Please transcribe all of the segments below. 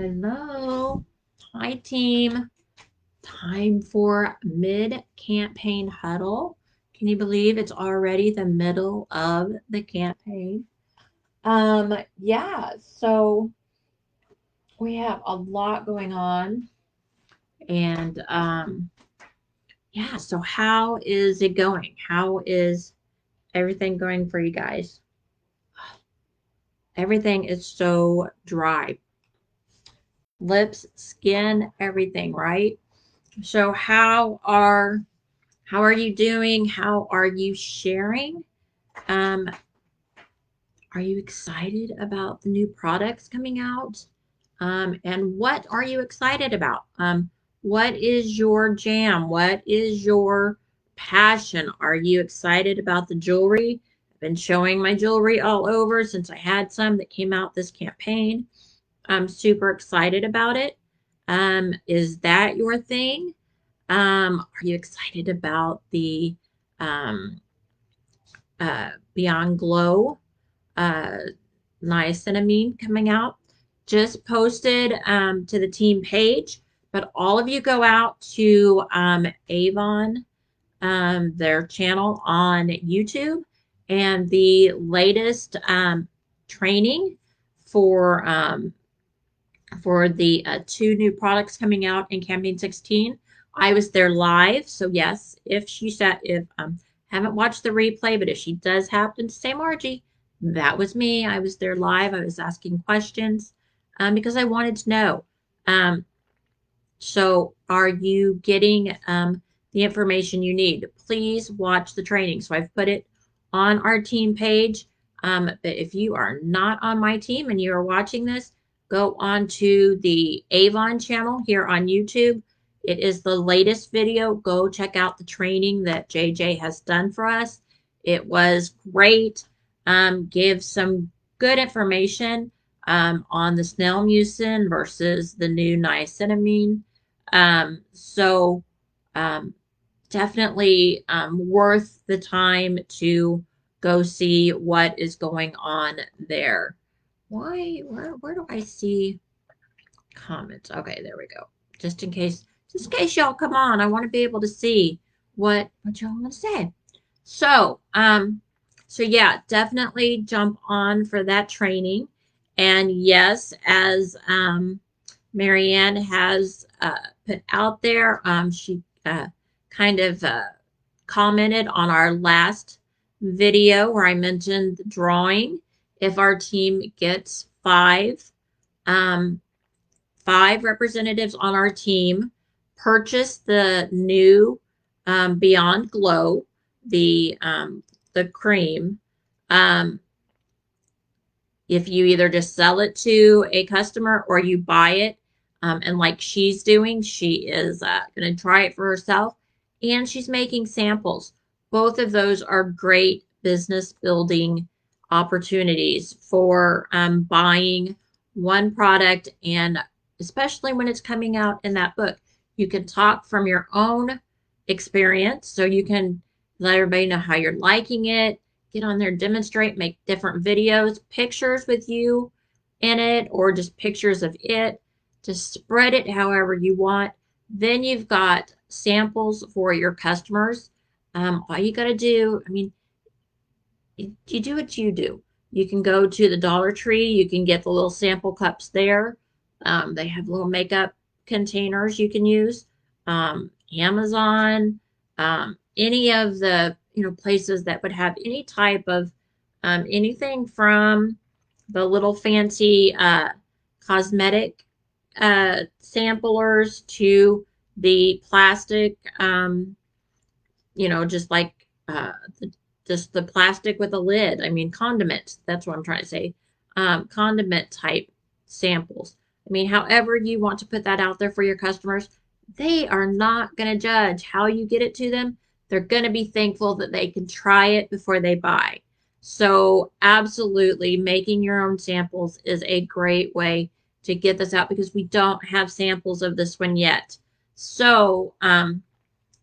Hello. Hi, team. Time for mid-campaign huddle. Can you believe it's already the middle of the campaign? Yeah, so we have a lot going on. And yeah, so how is it going? How is everything going for you guys? Everything is so dry. Lips, skin, everything, right? So how are you doing? How are you sharing? Um, are you excited about the new products coming out? And what are you excited about? What is your jam? What is your passion? Are you excited about the jewelry? I've been showing my jewelry all over since I had some that came out this campaign. I'm super excited about it. Is that your thing? Are you excited about the um, Beyond Glow uh, niacinamide coming out? Just posted to the team page, but all of you go out to Avon, their channel on YouTube, and the latest training for um, for the two new products coming out in campaign 16. I was there live, so yes, if she said if haven't watched the replay, but if she does happen to say Margie, that was me. I was there live. I was asking questions because I wanted to know. Um, so are you getting the information you need? Please watch the training. So I've put it on our team page. But if you are not on my team and you are watching this, go on to the Avon channel here on YouTube. It is the latest video. Go check out the training that JJ has done for us. It was great. Give some good information on the snail mucin versus the new niacinamide. So definitely worth the time to go see what is going on there. Where do I see comments? Okay, there we go. Just in case y'all come on, I want to be able to see what y'all want to say. So, so yeah, definitely jump on for that training. And yes, as Marianne has put out there. She kind of commented on our last video where I mentioned the drawing. If our team gets um, five representatives on our team, purchase the new Beyond Glow, the cream. Um, if you either just sell it to a customer or you buy it, and like she's doing, she is going to try it for herself and she's making samples. Both of those are great business building opportunities for buying one product, and especially when it's coming out in that book. You can talk from your own experience, so you can let everybody know how you're liking it, get on there, demonstrate, make different videos, pictures with you in it, or just pictures of it. Just spread it however you want. Then you've got samples for your customers. All you got to do, I mean, you do what you do. You can go to the Dollar Tree. You can get the little sample cups there. They have little makeup containers you can use. Amazon, any of the places that would have any type of anything from the little fancy cosmetic samplers to the plastic, just like just the plastic with a lid. I mean, condiments. That's what I'm trying to say. Condiment type samples. I mean, however you want to put that out there for your customers, they are not going to judge how you get it to them. They're going to be thankful that they can try it before they buy. So absolutely, making your own samples is a great way to get this out because we don't have samples of this one yet. So,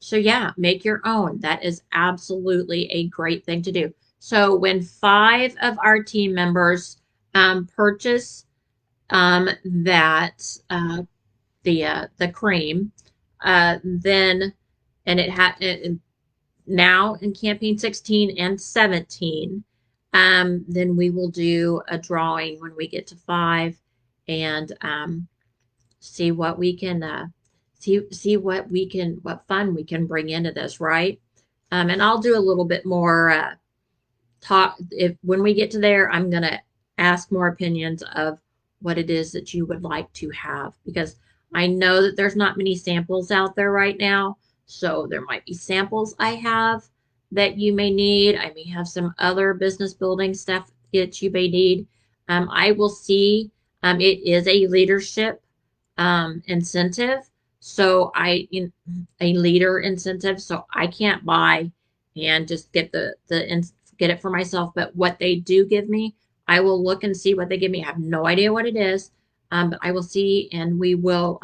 so yeah, make your own. That is absolutely a great thing to do. So when 5 of our team members purchase that the cream, then and it had now in campaign 16 and 17, then we will do a drawing when we get to 5 and see what we can see what fun we can bring into this, right? And I'll do a little bit more talk if when we get to there. I'm gonna ask more opinions of what it is that you would like to have, because I know that there's not many samples out there right now. So there might be samples I have that you may need. I may have some other business building stuff that you may need. I will see. It is a leadership incentive. So a leader incentive. So I can't buy and just get get it for myself. But what they do give me, I will look and see what they give me. I have no idea what it is, but I will see, and we will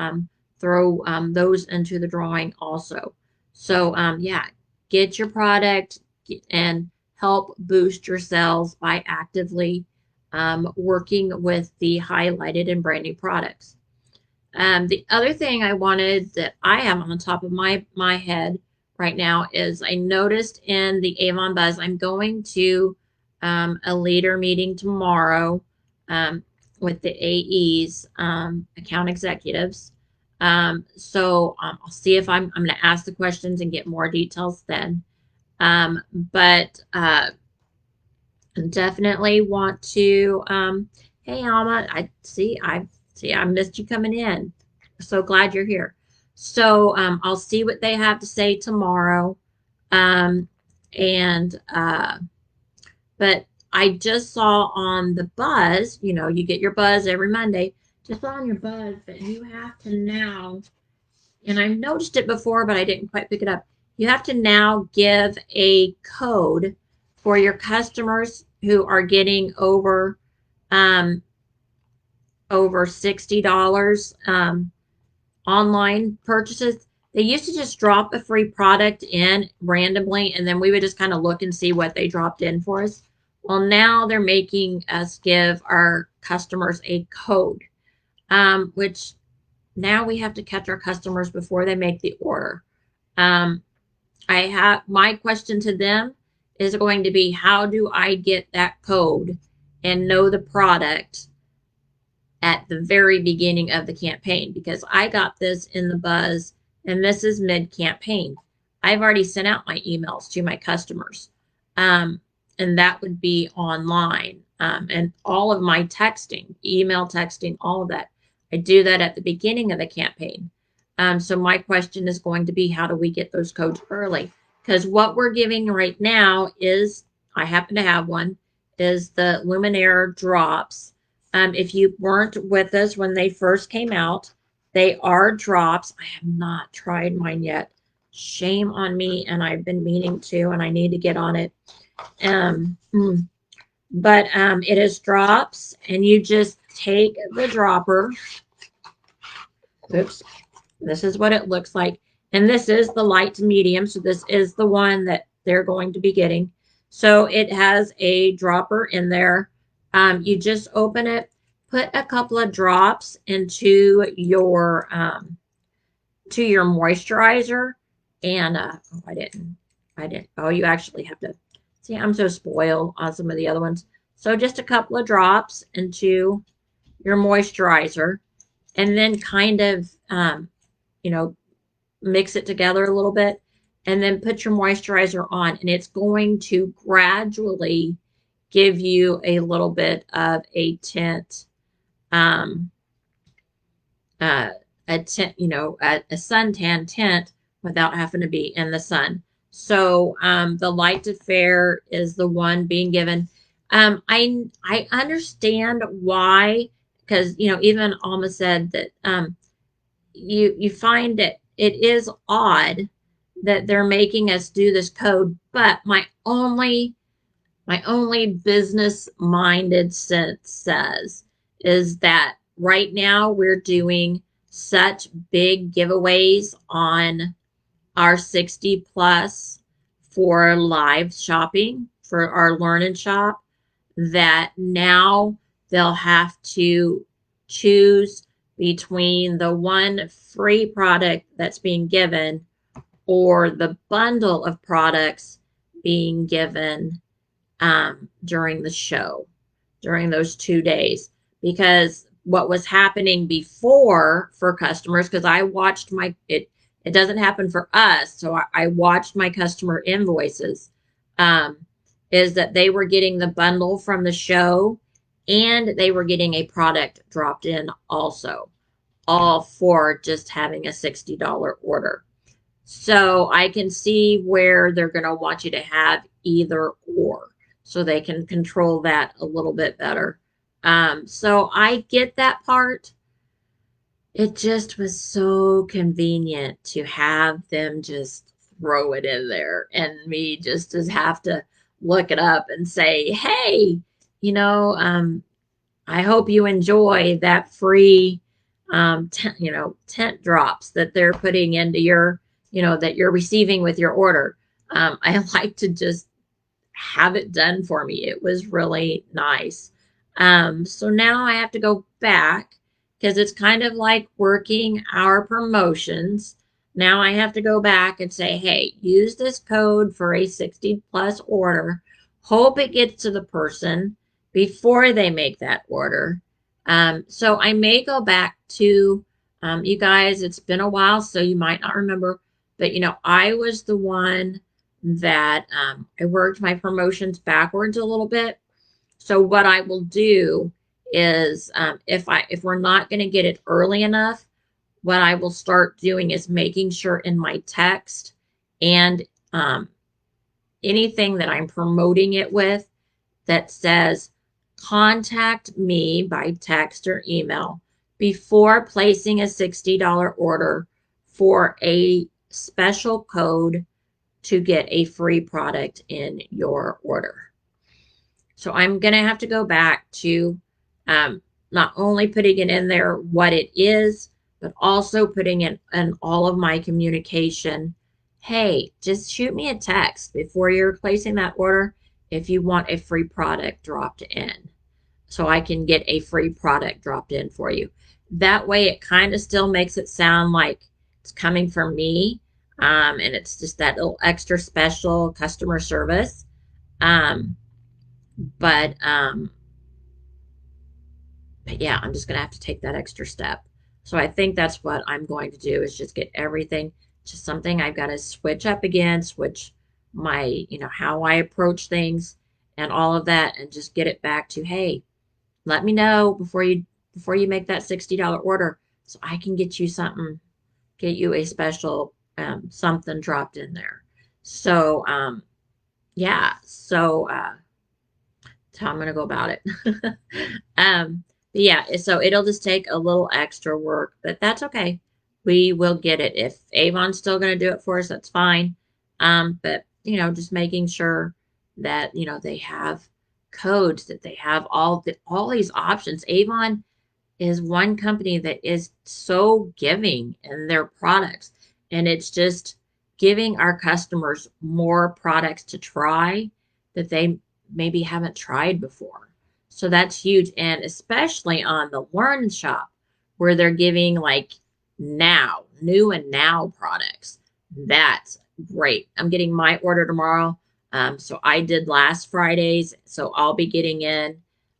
throw those into the drawing also. So yeah, get your product and help boost your sales by actively working with the highlighted and brand new products. The other thing I wanted that I have on the top of my head right now is I noticed in the Avon Buzz, I'm going to a leader meeting tomorrow with the AEs, account executives. I'll see if I'm going to ask the questions and get more details then. But definitely want to. Hey, Alma, I missed you coming in. So glad you're here. So I'll see what they have to say tomorrow. Um, and but I just saw on the buzz, you get your buzz every Monday. Just saw on your buzz that you have to now, and I've noticed it before, but I didn't quite pick it up. You have to now give a code for your customers who are getting um, over $60 online purchases. They used to just drop a free product in randomly, and then we would just kind of look and see what they dropped in for us. Well, now they're making us give our customers a code, which now we have to catch our customers before they make the order. Um, I have my question to them is going to be, how do I get that code and know the product at the very beginning of the campaign? Because I got this in the buzz and this is mid-campaign. I've already sent out my emails to my customers. And that would be online. And all of my texting, email texting, all of that. I do that at the beginning of the campaign. So my question is going to be, how do we get those codes early? Because what we're giving right now is, I happen to have one, is the Luminaire drops. If you weren't with us when they first came out, they are drops. I have not tried mine yet. Shame on me, and I've been meaning to, and I need to get on it. But it is drops, and you just take the dropper. Oops. This is what it looks like. And this is the light to medium. So this is the one that they're going to be getting. So it has a dropper in there. You just open it, put a couple of drops into your moisturizer. And I didn't. Oh, you actually have to see. I'm so spoiled on some of the other ones. So just a couple of drops into your moisturizer, and then kind of mix it together a little bit, and then put your moisturizer on, and it's going to gradually give you a little bit of a tint, a tint, a suntan tint without having to be in the sun. So the light to fair is the one being given. I understand why, because even Alma said that you find that it is odd that they're making us do this code, but my only business minded sense says is that right now we're doing such big giveaways on our 60 plus for live shopping for our learn and shop, that now they'll have to choose between the one free product that's being given or the bundle of products being given during the show, during those 2 days. Because what was happening before for customers, because I watched it doesn't happen for us, so I watched my customer invoices, um, is that they were getting the bundle from the show and they were getting a product dropped in also, all for just having a $60 order. So I can see where they're going to want you to have either or, so they can control that a little bit better. So I get that part. It just was so convenient to have them just throw it in there and me just have to look it up and say, hey, you know, I hope you enjoy that free tent drops that they're putting into your, that you're receiving with your order. I like to just have it done for me. It was really nice. So now I have to go back because it's kind of like working our promotions. Now I have to go back and say, hey, use this code for a 60 plus order. Hope it gets to the person before they make that order. So I may go back to you guys. It's been a while, so you might not remember, but I was the one that I worked my promotions backwards a little bit. So what I will do is if we're not going to get it early enough, what I will start doing is making sure in my text and anything that I'm promoting it with that says contact me by text or email before placing a $60 order for a special code to get a free product in your order. So I'm going to have to go back to not only putting it in there what it is, but also putting it in all of my communication. Hey, just shoot me a text before you're placing that order if you want a free product dropped in, so I can get a free product dropped in for you. That way it kind of still makes it sound like it's coming from me, and it's just that little extra special customer service. Um, but um, but yeah, I'm just gonna have to take that extra step. So I think that's what I'm going to do, is just get everything, just something I've got to switch up again, switch my, how I approach things and all of that, and just get it back to, hey, let me know before you make that $60 order so I can get you something, get you a special something dropped in there. So yeah, so that's how I'm gonna go about it. Yeah, so it'll just take a little extra work, but that's okay. We will get it. If Avon's still gonna do it for us, that's fine. But just making sure that they have codes, that they have all these options. Avon is one company that is so giving in their products, and it's just giving our customers more products to try that they maybe haven't tried before. So that's huge, and especially on the Learn Shop where they're giving like now, new and now products. That's great. I'm getting my order tomorrow. So I did last Friday's, so I'll be getting in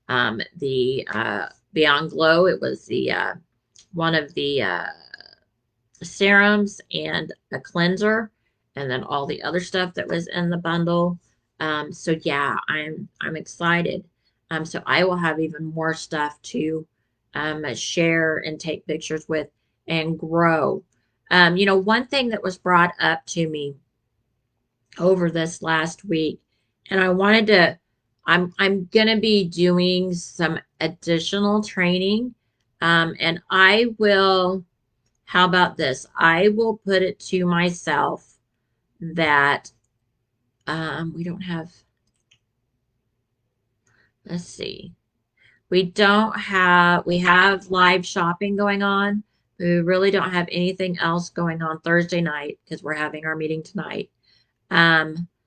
the Beyond Glow. It was the one of the serums and a cleanser, and then all the other stuff that was in the bundle. So yeah, I'm excited. So I will have even more stuff to share and take pictures with and grow. One thing that was brought up to me over this last week, and I wanted to, I'm gonna be doing some additional training, and I will. How about this? I will put it to myself that we don't have. Let's see. We have live shopping going on. We really don't have anything else going on Thursday night because we're having our meeting tonight.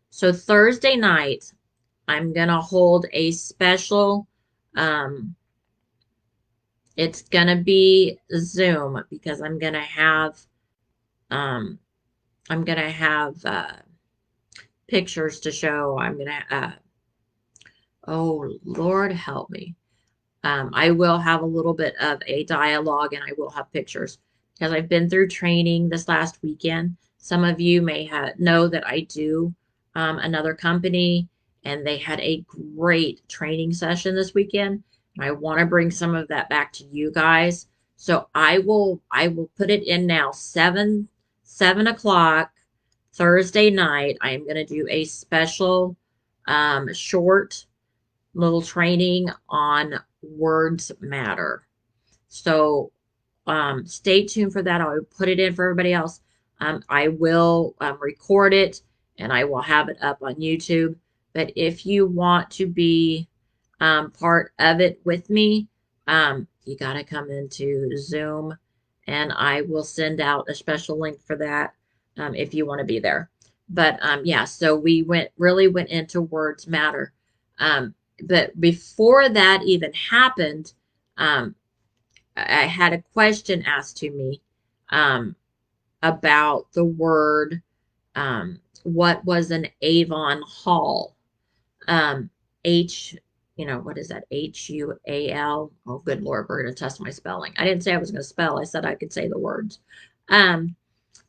So Thursday night, I'm going to hold a special It's gonna be Zoom because um I'm gonna have pictures to show. I'm gonna oh Lord help me. I will have a little bit of a dialogue and I will have pictures because I've been through training this last weekend. Some of you may know that I do another company and they had a great training session this weekend. And I want to bring some of that back to you guys. So I will put it in now, 7 o'clock Thursday night. I am going to do a special short little training on words matter. So stay tuned for that. I'll put it in for everybody else. I will record it and I will have it up on YouTube. But if you want to be part of it with me, you got to come into Zoom and I will send out a special link for that if you want to be there. But yeah, so we really went into words matter. But before that even happened, um, I had a question asked to me about the word, what was an Avon haul? Um, H, what is that? Hual. Oh, good Lord, we're going to test my spelling. I didn't say I was going to spell. I said I could say the words. Um,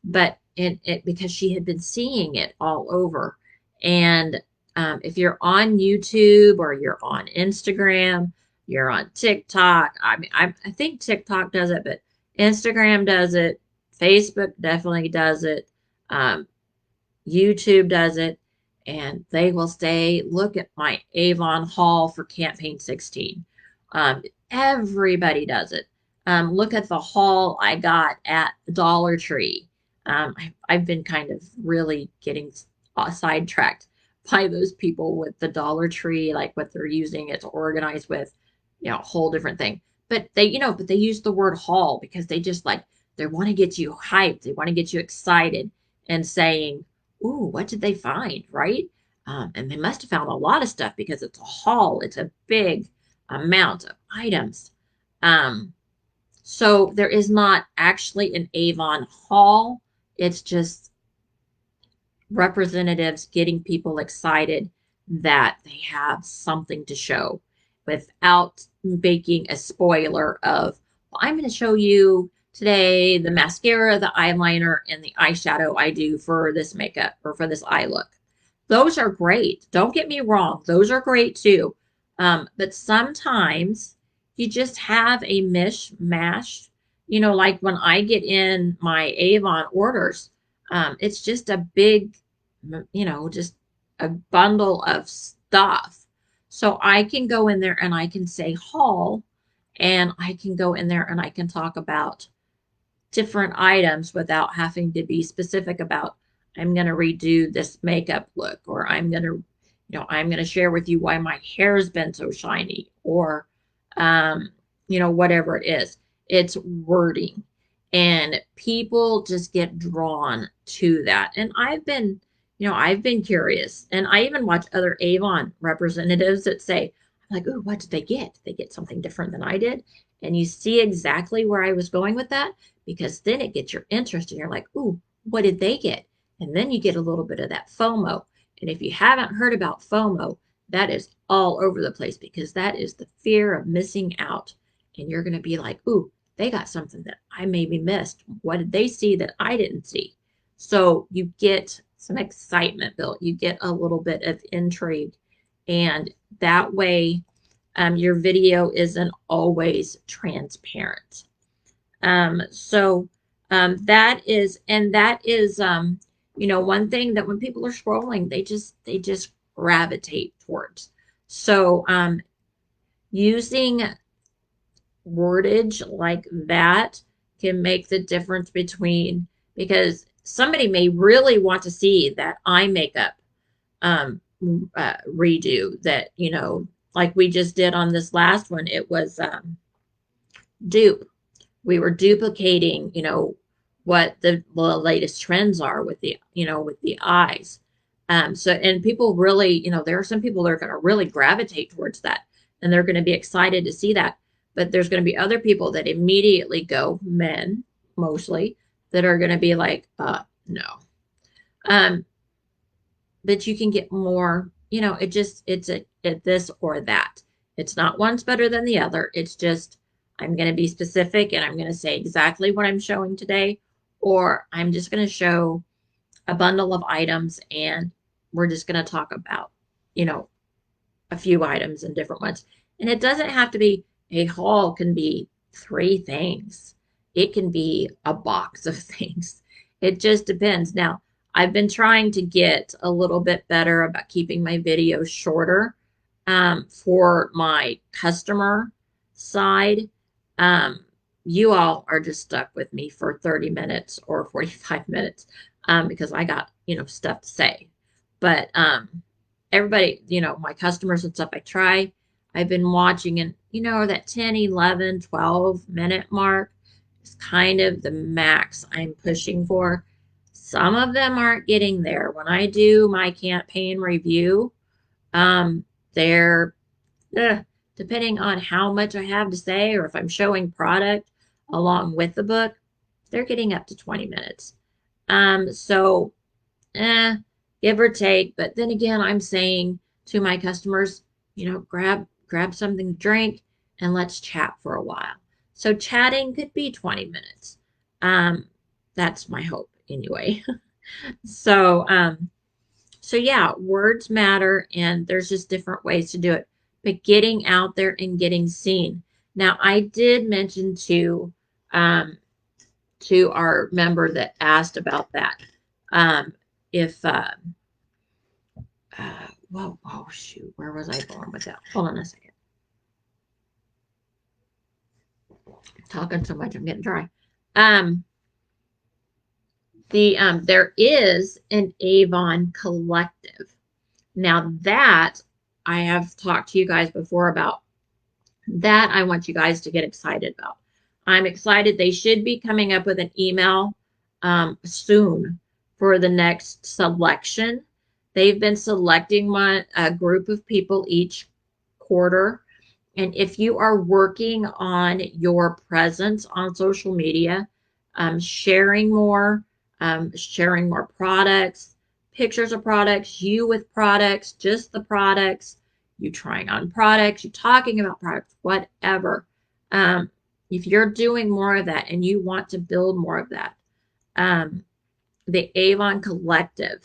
but it because she had been seeing it all over. And if you're on YouTube or you're on Instagram, you're on TikTok. I mean, I think TikTok does it, but Instagram does it. Facebook definitely does it. Um, YouTube does it, and they will say, look at my Avon haul for campaign 16. Everybody does it. Look at the haul I got at Dollar Tree. I've been kind of really getting sidetracked by those people with the Dollar Tree, like what they're using it to organize with, a whole different thing. But they use the word haul because they want to get you hyped. They want to get you excited and saying, ooh, what did they find, right? And they must have found a lot of stuff because it's a haul. It's a big amount of items. Um, so there is not actually an Avon haul. It's just representatives getting people excited that they have something to show without making a spoiler of, well, I'm going to show you today the mascara, the eyeliner, and the eyeshadow I do for this makeup or for this eye look. Those are great. Don't get me wrong. Those are great too. But sometimes you just have a mishmash. Like when I get in my Avon orders, it's just a big, just a bundle of stuff. So I can go in there and I can say haul, and I can go in there and I can talk about different items without having to be specific about, I'm going to redo this makeup look, or I'm going to share with you why my hair's been so shiny, or, whatever it is. It's wording. And people just get drawn to that. And I've been curious. And I even watch other Avon representatives that say, I'm like, oh, what did they get? Did they get something different than I did? And you see exactly where I was going with that, because then it gets your interest and you're like, ooh, what did they get? And then you get a little bit of that FOMO. And if you haven't heard about FOMO, that is all over the place because that is the fear of missing out. And you're going to be like, ooh, they got something that I maybe missed. What did they see that I didn't see? So you get some excitement built. You get a little bit of intrigue. And that way, your video isn't always transparent. That is one thing that when people are scrolling, they just gravitate towards. So, using wordage like that can make the difference because somebody may really want to see that eye makeup redo that, like we just did on this last one. It was dupe. We were duplicating, what the latest trends are with the eyes. And people really, there are some people that are going to really gravitate towards that and they're going to be excited to see that. But there's going to be other people that immediately go, men mostly, that are going to be like, no. Um, but you can get more, it's this or that. It's not one's better than the other. It's just, I'm going to be specific and I'm going to say exactly what I'm showing today, or I'm just going to show a bundle of items and we're just going to talk about, you know, a few items and different ones. And it doesn't have to be a haul, can be 3 things. It can be a box of things. It just depends. Now, I've been trying to get a little bit better about keeping my videos shorter for my customer side. Um, you all are just stuck with me for 30 minutes or 45 minutes because I got, stuff to say. But everybody, my customers and stuff I've been watching, and that 10, 11, 12 minute mark is kind of the max I'm pushing for. Some of them aren't getting there. When I do my campaign review, they're depending on how much I have to say or if I'm showing product along with the book, they're getting up to 20 minutes. So give or take. But then again, I'm saying to my customers, grab something to drink and let's chat for a while. So chatting could be 20 minutes. That's my hope anyway. So, so yeah, words matter and there's just different ways to do it. But getting out there and getting seen. Now, I did mention to our member that asked about that. If Whoa, oh shoot, where was I going with that? Hold on a second. I'm talking so much, I'm getting dry. There is an Avon collective. Now that I have talked to you guys before about that, I want you guys to get excited about. I'm excited. They should be coming up with an email soon for the next selection. They've been selecting a group of people each quarter. And if you are working on your presence on social media, sharing more products, pictures of products, you with products, just the products, you trying on products, you talking about products, whatever. If you're doing more of that and you want to build more of that, the Avon Collective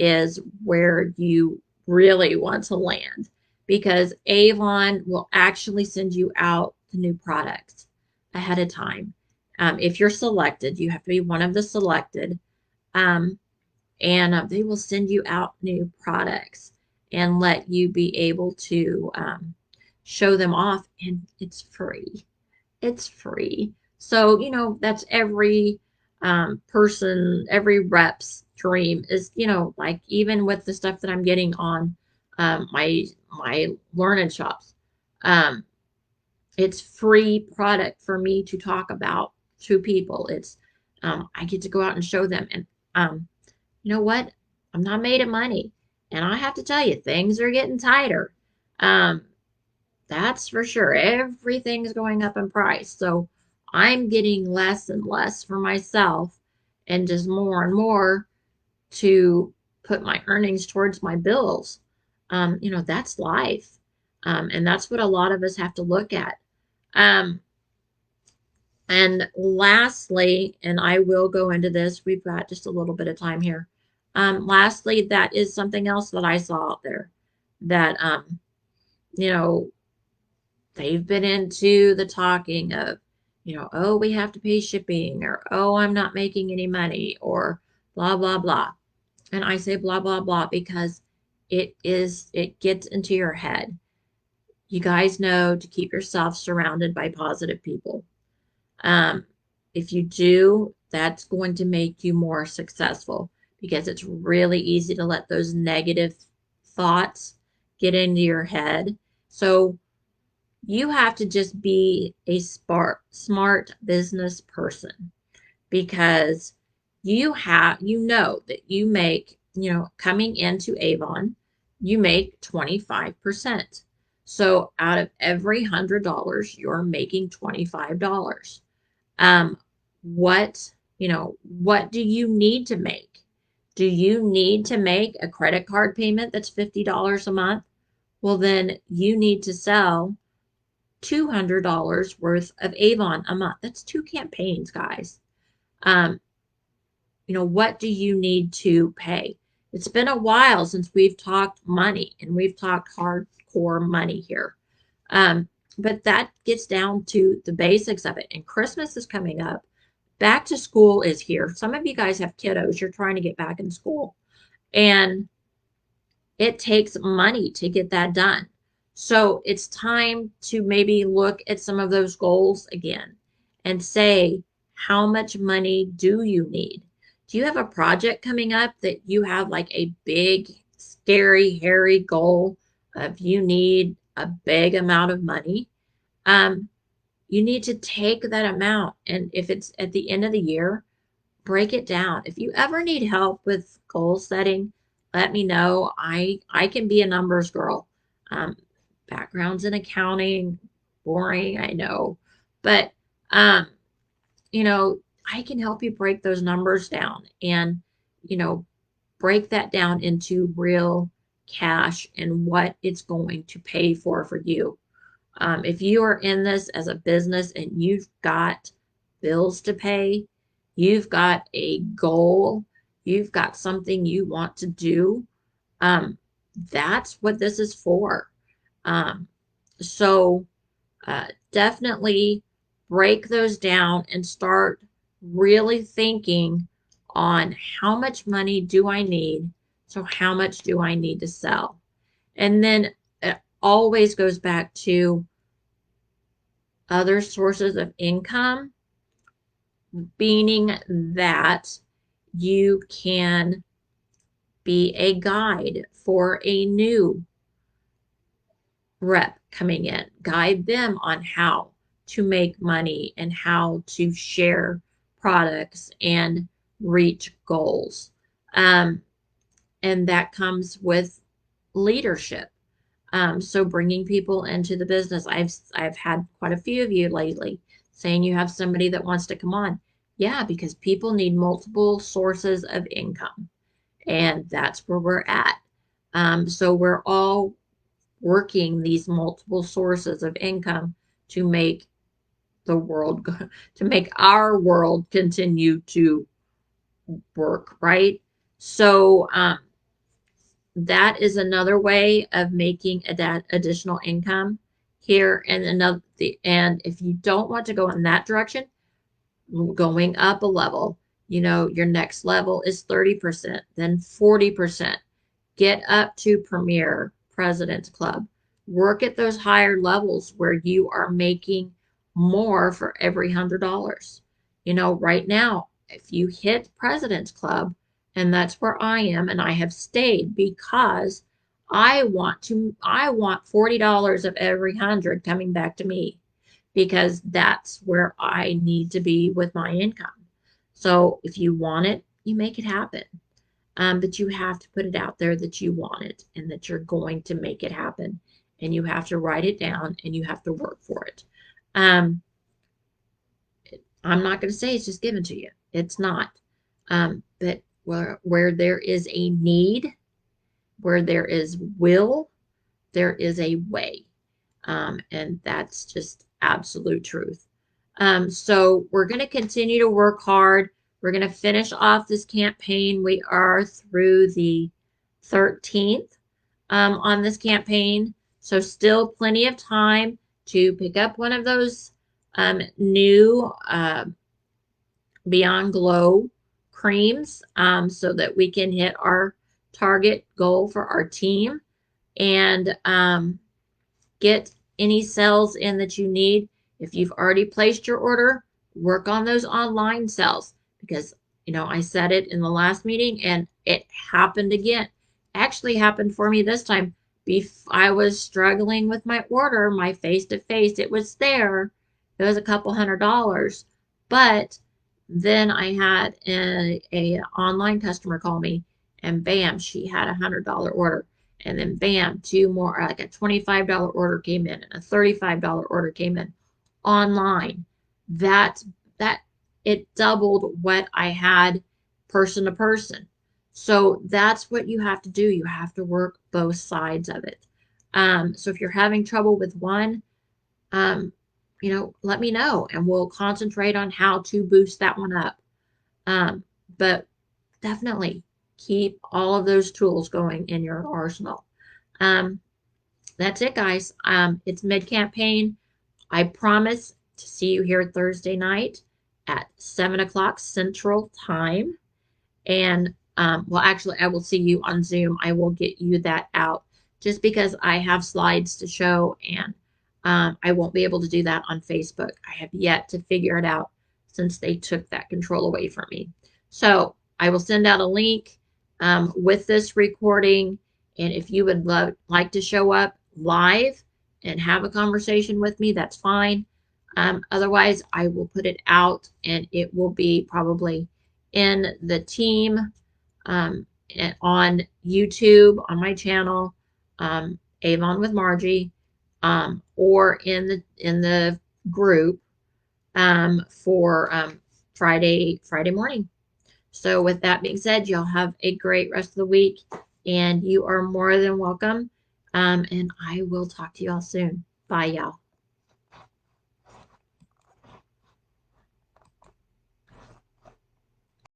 is where you really want to land because Avon will actually send you out the new products ahead of time. If you're selected, you have to be one of the selected, and they will send you out new products and let you be able to show them off, and it's free. It's free. So, that's every person, every rep's dream is, like even with the stuff that I'm getting on my learning shops. It's free product for me to talk about to people. It's I get to go out and show them. And you know what? I'm not made of money. And I have to tell you, things are getting tighter. That's for sure. Everything's going up in price. So I'm getting less and less for myself and just more and more to put my earnings towards my bills. That's life. And that's what a lot of us have to look at. And lastly, and I will go into this, we've got just a little bit of time here. Lastly, that is something else that I saw out there that, they've been into the talking of, oh, we have to pay shipping, or, oh, I'm not making any money, or blah, blah, blah. And I say blah, blah, blah, because it gets into your head. You guys know to keep yourself surrounded by positive people. If you do, that's going to make you more successful because it's really easy to let those negative thoughts get into your head. So you have to just be a smart business person because you know that you make, coming into Avon, you make 25%. So out of every $100, you're making $25. Um, what, what do you need to make? Do you need to make a credit card payment that's $50 a month? Well, then you need to sell $200 worth of Avon a month. That's two campaigns, guys. Um, what do you need to pay? It's been a while since we've talked money and we've talked hardcore money here. Um, but that gets down to the basics of it. And Christmas is coming up. Back to school is here. Some of you guys have kiddos. You're trying to get back in school. And it takes money to get that done. So it's time to maybe look at some of those goals again and say, how much money do you need? Do you have a project coming up that you have like a big, scary, hairy goal of you need a big amount of money? You need to take that amount. And if it's at the end of the year, break it down. If you ever need help with goal setting, let me know. I can be a numbers girl. Um, Backgrounds in accounting, boring, I know, but um, you know, I can help you break those numbers down and you know, break that down into real cash and what it's going to pay for you. If you are in this as a business and you've got bills to pay, you've got a goal, you've got something you want to do, um, that's what this is for. Um, so definitely break those down and start really thinking on how much money do I need? So how much do I need to sell? And then it always goes back to other sources of income, meaning that you can be a guide for a new rep coming in, guide them on how to make money and how to share products and reach goals. And that comes with leadership. So bringing people into the business, I've had quite a few of you lately saying you have somebody that wants to come on. Yeah, because people need multiple sources of income, and that's where we're at. So we're all working these multiple sources of income to make the world go, to make our world continue to work, right? So that is another way of making additional income here. And if you don't want to go in that direction, going up a level, your next level is 30%, then 40%. Get up to Premier, President's Club. Work at those higher levels where you are making more for every $100. Right now, if you hit President's Club, and that's where I am, and I have stayed because I want $40 of every 100 coming back to me because that's where I need to be with my income. So if you want it, you make it happen. But you have to put it out there that you want it and that you're going to make it happen. And you have to write it down and you have to work for it. Um, I'm not going to say it's just given to you. It's not. But where there is a need, where there is will, there is a way. And that's just absolute truth. So we're going to continue to work hard. We're going to finish off this campaign. We are through the 13th on this campaign. So still plenty of time to pick up one of those new Beyond Glow creams so that we can hit our target goal for our team and get any sales in that you need. If you've already placed your order, work on those online sales because, I said it in the last meeting and it happened again. Actually happened for me this time. I was struggling with my order, my face-to-face. It was there. It was a couple $100, but then I had a online customer call me and bam, she had a $100 order. and then bam, two more, like a $25 order came in and a $35 order came in online. That that it doubled what I had person to person. So that's what you have to do. You have to work both sides of it. So if you're having trouble with one, um, let me know and we'll concentrate on how to boost that one up. But definitely keep all of those tools going in your arsenal. Um, that's it, guys. It's mid-campaign. I promise to see you here Thursday night at 7 o'clock Central Time. And well, actually, I will see you on Zoom. I will get you that out just because I have slides to show, and I won't be able to do that on Facebook. I have yet to figure it out since they took that control away from me. So I will send out a link with this recording. And if you would like to show up live and have a conversation with me, that's fine. Otherwise, I will put it out and it will be probably in the team on YouTube on my channel, Avon with Margie, or in the group for Friday morning. So with that being said, y'all have a great rest of the week, and you are more than welcome. And I will talk to y'all soon. Bye, y'all.